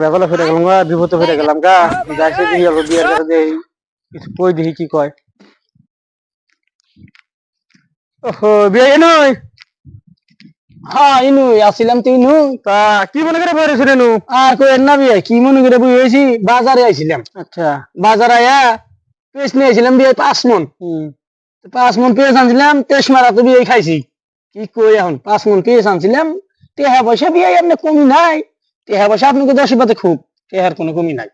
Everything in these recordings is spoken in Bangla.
বেলা ফিরে গেলাম গা, বিপদে ফিরে গেলাম গা। যাইছে দিয়ে গেল বিয়ের কাছে দিয়ে কিছু কই দেখি কি কয়। ওহো বিয়ে নই। হ্যাঁ ইনু আসিলাম তো ইনু। তা কি মনে করে বইরেছ রে নু? আর কই না বিয়ে কি মনে করে বই হয়েছি বাজারে আইছিলাম। আচ্ছা। বাজার আয়া পেঁচ নিয়ে আইছিলাম বিয়ে 5 মন। 5 মন পেঁচ আনছিলাম, তেইশ মারা তো বিয়ে খাইছি। কি কই এখন 5 মন পেঁচ আনছিলাম, টেহা পয়সা বিয়ে এমনি কমি নাই। টেহা পয়সা আপনাকে 10 কোনো টেহার কোনো কমি নাই।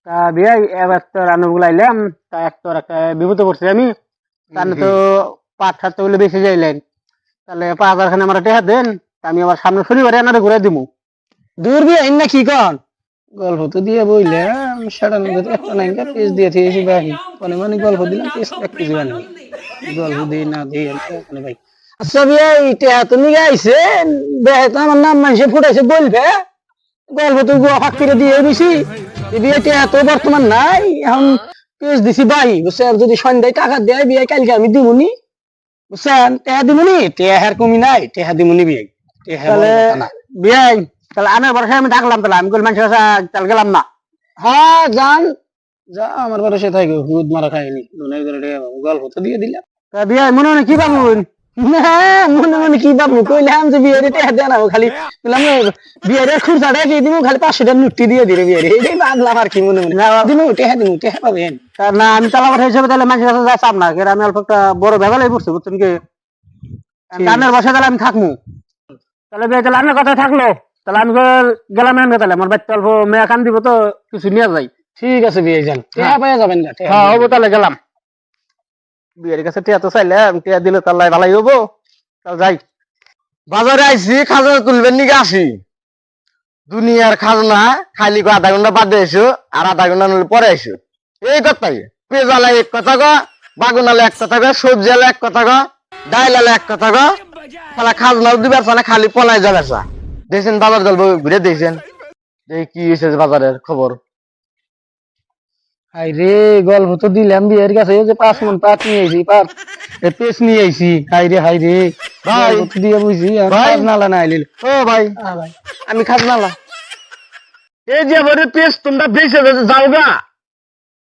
তা বিয়ে এবার তো রান্না গুলাইলাম, তা একটা বিপদে পড়ছি আমি। তাহলে তো পাট ঠাট তো বেশি যাইলেন, তাহলে 5,000 খানে আমার টেহা দেন, তা আমি আবার সামনে শনিবারে এনারে ঘুরে দিবো। দূর বিয়ে না কি কন গল্প তো দিয়ে বইলাম সাড়ানো একটা নাইকা পেজ দিয়ে দিয়েছি ভাই। মানে গল্প দিলাম পেজ এক কেজি বানি গল্প দিয়ে না দিয়ে ওখানে ভাই। আচ্ছা বিয়ে টেহা তো নিয়ে আইছেন, বেহে তো আমার নাম মানুষে ফুটাইছে বলবে গল্প তো গুয়া ফাঁক করে দিয়ে দিছি। বিয়ে টেহা তো বর্তমান নাই, এখন পেজ দিছি ভাই বুঝছেন। যদি সন্ধ্যায় টাকা দেয় বিয়ে কালকে আমি দিবনি বুঝছেন। টেহা দিবনি, টেহার কমি নাই, টেহা দিবনি বিয়ে। তাহলে বিয়ে তাহলে আমার ভরসায় আমি থাকলাম, তাহলে আমি কল মানুষের কাছে তাহলে গেলাম না। হ্যাঁ যান যা, আমার ভরসা থাকে হুদ মারা খাইনি গল্প তো দিয়ে দিলাম। তা বিয়ে মনে মনে কি পাবো? হ্যাঁ মনে মনে কি পাবো কইলাম যে বিয়ের টেহা দেয় না, খালি বললাম বিয়ের খুরসাটা দিয়ে দিব, খালি 500 টাকা নুটি দিয়ে দিলে বিয়ের এইটাই ভাবলাম আর কি। মনে মনে দিমু টেহা দিমু, টেহা পাবেন। তা না আমি তালা পাঠা হিসেবে তাহলে মানুষের কাছে যাই চাপ না, আমি অল্প একটা বড় ভেবালাই পড়ছি বুঝছেন কি। গানের বাসায় তাহলে আমি থাকবো, তাহলে বিয়ে তাহলে আমার কথা থাকলো। তাহলে আমি গেলাম এনে, তাহলে আমার বাচ্চা অল্প মেয়া কান দিব তো কিছু নিয়ে যাই। ঠিক আছে বিয়ে যান, টেহা পাইয়া যাবেন না। হ্যাঁ হবো, তাহলে গেলাম। বিয়ের কাছে টিয়া তো চাইলাম, টিয়া দিলে তাহলে ভালাই হবো। তাহলে যাই। বাজারে আইসি খাজনা তুলবেন নিকে আসি। দুনিয়ার খাজনা খালি আধা ঘন্টা বাদে এসো, আর আধা ঘন্টা নলে পরে এসো। এই কথাই পেঁয়াজ আলা এক কথা ক, বাগুন আলা এক কথা ক, সবজি আলা এক কথা ক, ডাইল আলা এক কথা ক। তাহলে খাজনা দিবার না, খালি পলাই যাবে চা। দেখছেন বাজার দল ঘুরে দেখছেন কি হয়েছে বাজারের খবর। হাই রে গল্প তো দিলাম বিয়ের কাছে যে 5 মন পাট নিয়ে আইছি, পাট পেস নিয়ে আইছি। হাই রে ভাই গল্প তো দিয়ে বুঝছি ভাই নালা না আইলিল। ও ভাই ভাই আমি খাজনালা। এই যে বলে পেস তোমরা বেঁচে যাও গা,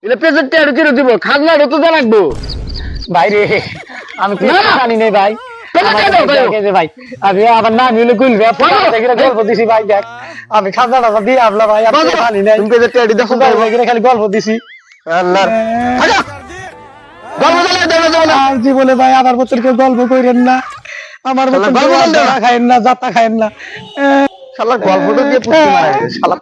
এটা পেসের টেয়ার কিনে দিব, খাজনা তো লাগবো। ভাই রে আমি তো না। জানি নাই ভাই। তাহলে আমার কেন কাছে ভাই? দেখে যে ভাই আমি আমার নাম হইলো গুলবে গল্প দিছি ভাই। দেখ আমি খাজনাটা দিয়ে আমলা ভাই, আমি বাজার, জানি নাই। তুমি পেসের টেয়ার দেখো খালি গল্প দিছি আল্লাহর হাজা গল্প চালাই দেবে যাও না। আর জীবনে ভাই আমার মতন কেউ গল্প কইরেন না, আমার মতন গল্প কেউ বন্ধ। খাইেন না, যাতা খাইেন না। শালা গল্পটা দিয়ে পুষ্টি মারা গেছে শালা।